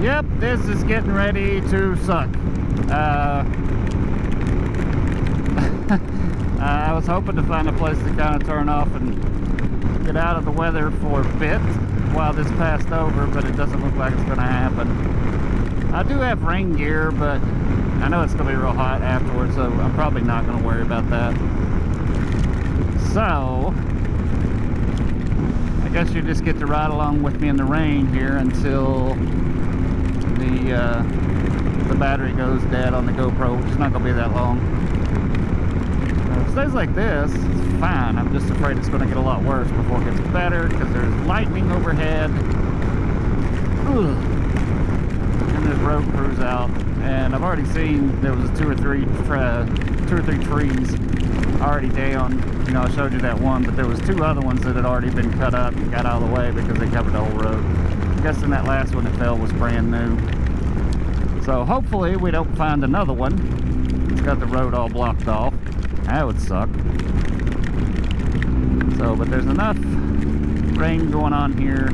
Yep, this is getting ready to suck. I was hoping to find a place to kind of turn off and get out of the weather for a bit while this passed over, but it doesn't look like it's going to happen. I do have rain gear, but I know it's going to be real hot afterwards, so I'm probably not going to worry about that. So, I guess you just get to ride along with me in the rain here until the battery goes dead on the GoPro, which is not going to be that long. If it stays like this, it's fine. I'm just afraid it's going to get a lot worse before it gets better, because there's lightning overhead. Ugh. And there's road crews out. And I've already seen there was two or three trees already down. You know, I showed you that one, but there was two other ones that had already been cut up and got out of the way because they covered the whole road. I'm guessing that last one that fell was brand new. So hopefully we don't find another one. It's got the road all blocked off. That would suck. So, but there's enough rain going on here.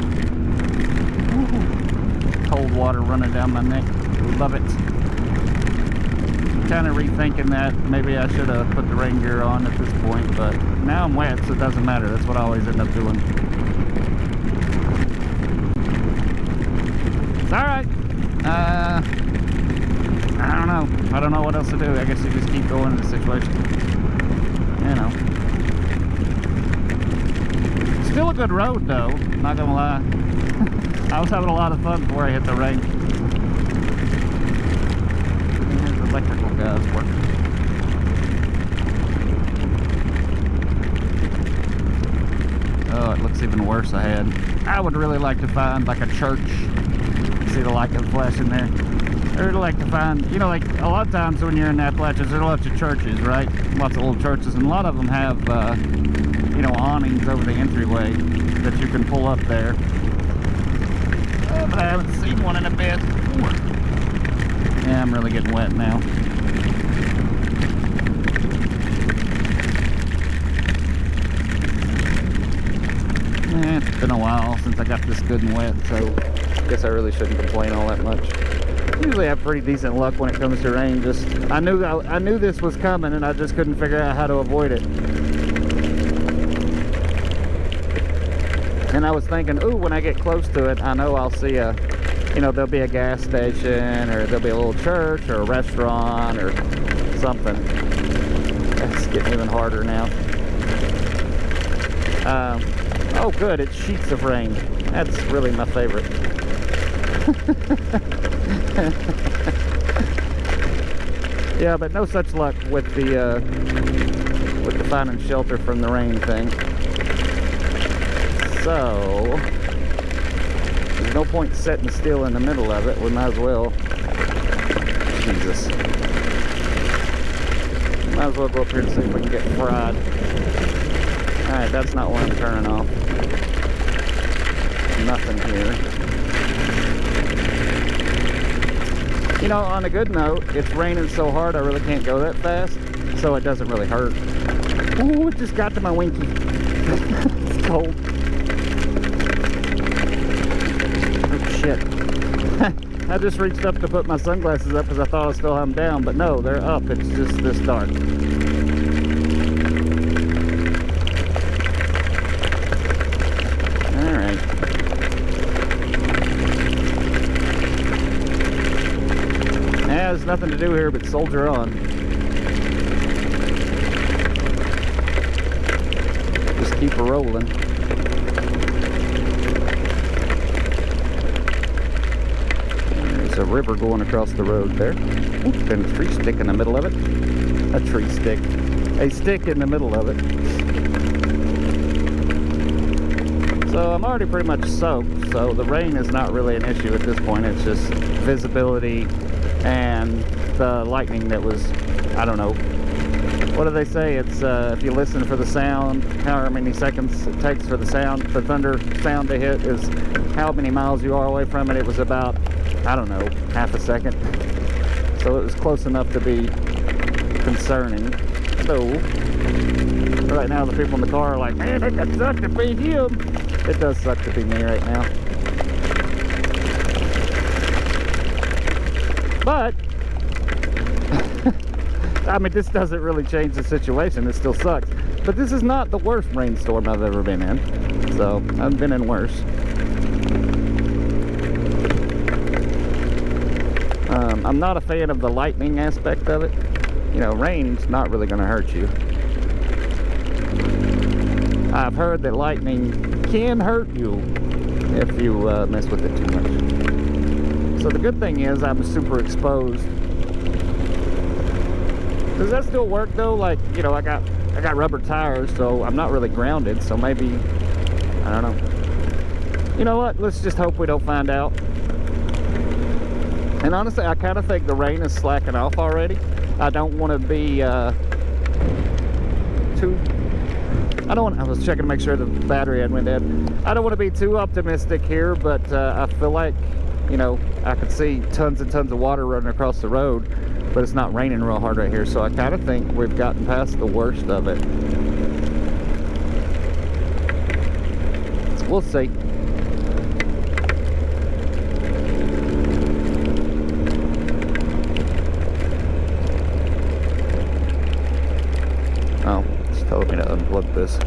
Ooh, cold water running down my neck. Love it. Kind of rethinking that maybe I should have put the rain gear on at this point, but now I'm wet, so it doesn't matter. That's what I always end up doing. It's alright. I don't know. I don't know what else to do. I guess you just keep going in the situation. You know. Still a good road though, not gonna lie. I was having a lot of fun before I hit the rain. There's the electrical guys working. Oh, it looks even worse ahead. I would really like to find like a church. See the light of flash in there. I would like to find, you know, like a lot of times when you're in the Appalachians, there's lots of churches, right? Lots of old churches, and a lot of them have, you know, awnings over the entryway that you can pull up there. But I haven't seen one in a bit. Yeah, I'm really getting wet now. It's been a while since I got this good and wet, so I guess I really shouldn't complain all that much. I usually have pretty decent luck when it comes to rain. Just I knew this was coming, and I just couldn't figure out how to avoid it. And I was thinking, ooh, when I get close to it, I know I'll see a, you know, there'll be a gas station, or there'll be a little church, or a restaurant, or something. That's getting even harder now. Oh good, it's sheets of rain. That's really my favorite. Yeah, but no such luck with the finding shelter from the rain thing. So there's no point sitting still in the middle of it. We might as well. Jesus. Might as well go up here and see if we can get fried. Alright, that's not what I'm turning off. Nothing here. You know, on a good note, it's raining so hard I really can't go that fast, so it doesn't really hurt. Ooh, it just got to my winky. It's cold. Oh, shit. I just reached up to put my sunglasses up because I thought I still had them down, but no, they're up. It's just this dark. There's nothing to do here but soldier on. Just keep rolling. There's a river going across the road there. Ooh, and a tree stick in the middle of it. A tree stick. A stick in the middle of it. So I'm already pretty much soaked, so the rain is not really an issue at this point. It's just visibility and the lightning that was, I don't know, what do they say? It's if you listen for the sound, however many seconds it takes for the sound, the thunder sound to hit is how many miles you are away from it. It was about, I don't know, half a second. So it was close enough to be concerning. So right now the people in the car are like, man, it does suck to be him. It does suck to be me right now. But I mean, this doesn't really change the situation. It still sucks. But this is not the worst rainstorm I've ever been in. So I've been in worse. I'm not a fan of the lightning aspect of it. You know, rain's not really going to hurt you. I've heard that lightning can hurt you if you mess with it too much. So the good thing is I'm super exposed. Does that still work though? Like, you know, I got rubber tires, so I'm not really grounded. So maybe, I don't know. You know what? Let's just hope we don't find out. And honestly, I kind of think the rain is slacking off already. I don't want to be I was checking to make sure the battery had went dead. I don't want to be too optimistic here, but I feel like, you know, I could see tons and tons of water running across the road, but it's not raining real hard right here. So I kind of think we've gotten past the worst of it. We'll see. Oh, it's telling me to unplug this.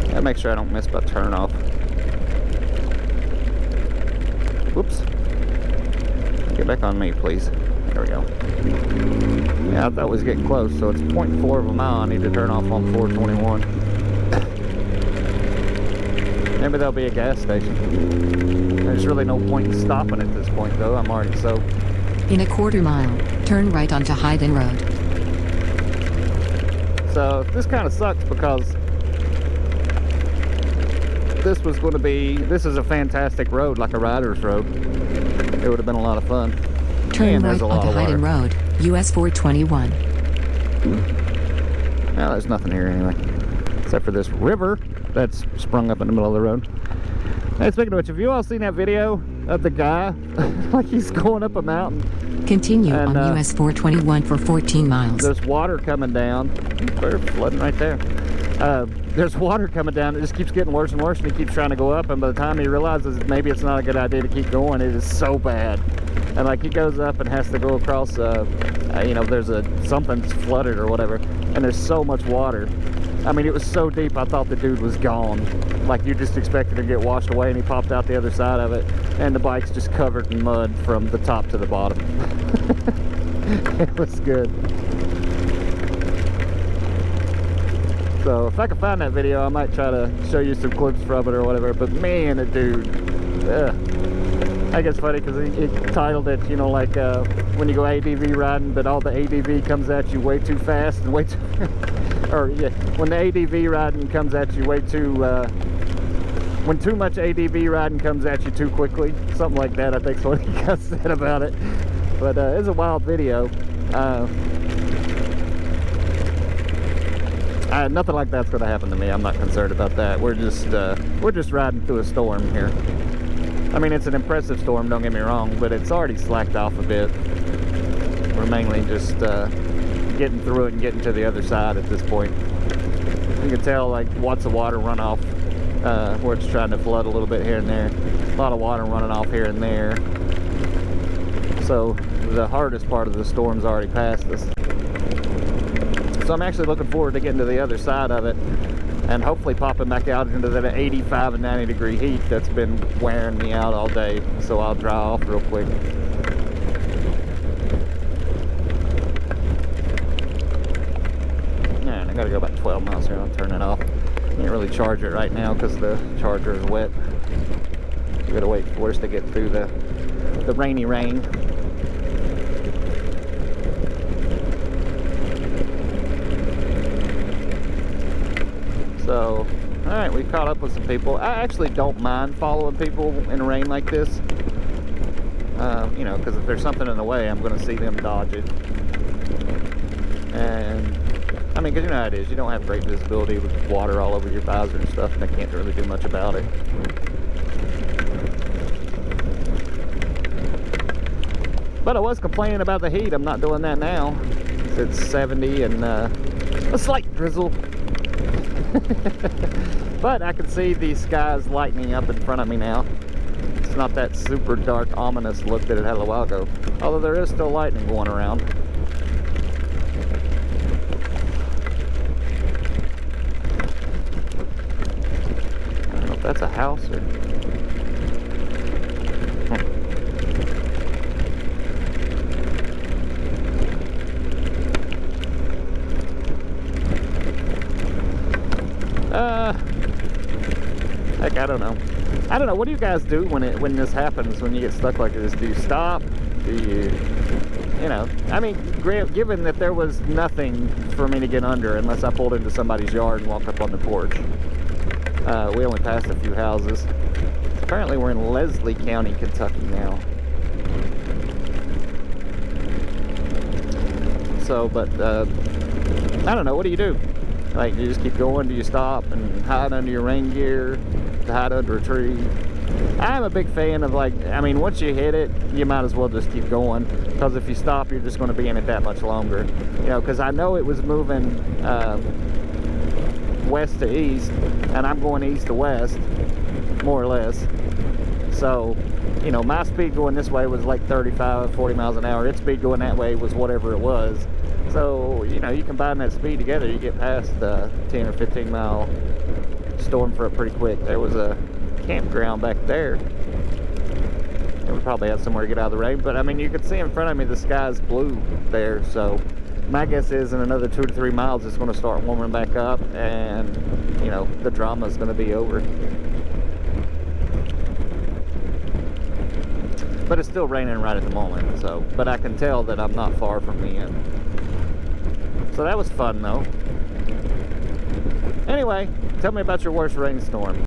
Gotta make sure I don't miss my turn off. Whoops. Get back on me, please. There we go. Yeah, I thought it was getting close, so it's 0.4 of a mile. I need to turn off on 421. Maybe there'll be a gas station. There's really no point in stopping at this point, though. I'm already soaked. In a quarter mile, turn right onto Hayden Road. So this kind of sucks because this is a fantastic road, like a rider's road. It would have been a lot of fun. Turn right onto Hayden Road, US 421. Well, there's nothing here anyway, except for this river that's sprung up in the middle of the road. Hey, speaking of which, have you all seen that video of the guy, like he's going up a mountain? Continue on US 421 for 14 miles. There's water coming down. They're flooding right there. There's water coming down. It just keeps getting worse and worse, and he keeps trying to go up. And by the time he realizes maybe it's not a good idea to keep going, it is so bad. And like he goes up and has to go across, you know, there's something's flooded or whatever, and there's so much water. I mean, it was so deep, I thought the dude was gone. Like, you just expected to get washed away, and he popped out the other side of it, and the bike's just covered in mud from the top to the bottom. It was good. So, if I can find that video, I might try to show you some clips from it or whatever, but man, the dude, I think it's funny because he titled it, you know, like when you go ADV riding, but all the ADV comes at you way too fast and way too... or yeah, when the ADV riding comes at you way too, when too much ADV riding comes at you too quickly, something like that, I think is what he got said about it. But it's a wild video. Nothing like that's going to happen to me. I'm not concerned about that. We're just riding through a storm here. I mean, it's an impressive storm, don't get me wrong, but it's already slacked off a bit. We're mainly just getting through it and getting to the other side at this point. You can tell, like, lots of water runoff where it's trying to flood a little bit here and there. A lot of water running off here and there. So the hardest part of the storm's already past us. So I'm actually looking forward to getting to the other side of it and hopefully popping back out into that 85 and 90 degree heat that's been wearing me out all day. So I'll dry off real quick. And I gotta go about 12 miles here. I'll turn it off. Can't really charge it right now because the charger is wet. We gotta wait for us to get through the rainy rain. So, alright, we caught up with some people. I actually don't mind following people in rain like this. You know, because if there's something in the way, I'm going to see them dodge it. And, I mean, because you know how it is. You don't have great visibility with water all over your visor and stuff, and they can't really do much about it. But I was complaining about the heat. I'm not doing that now. It's 70 and a slight drizzle. But I can see the skies lightening up in front of me now. It's not that super dark, ominous look that it had a while ago. Although there is still lightning going around. I don't know if that's a house or... Heck, I don't know. I don't know. What do you guys do when this happens? When you get stuck like this, do you stop? Do you, you know? I mean, given that there was nothing for me to get under unless I pulled into somebody's yard and walked up on the porch. We only passed a few houses. Apparently, we're in Leslie County, Kentucky now. So, but I don't know. What do you do? Like, do you just keep going? Do you stop and hide under your rain gear? To hide under a tree? I'm a big fan of, like, I mean, once you hit it, you might as well just keep going, because if you stop, you're just going to be in it that much longer. You know, because I know it was moving west to east, and I'm going east to west, more or less. So, you know, my speed going this way was like 35, 40 miles an hour. Its speed going that way was whatever it was. So, you know, you combine that speed together, you get past the 10 or 15 mile storm front pretty quick. There was a campground back there. And we probably had somewhere to get out of the rain. But, I mean, you could see in front of me the sky's blue there. So, my guess is in another 2 to 3 miles, it's going to start warming back up. And, you know, the drama's going to be over. But it's still raining right at the moment. So, but I can tell that I'm not far from the end. So that was fun, though. Anyway, tell me about your worst rainstorm.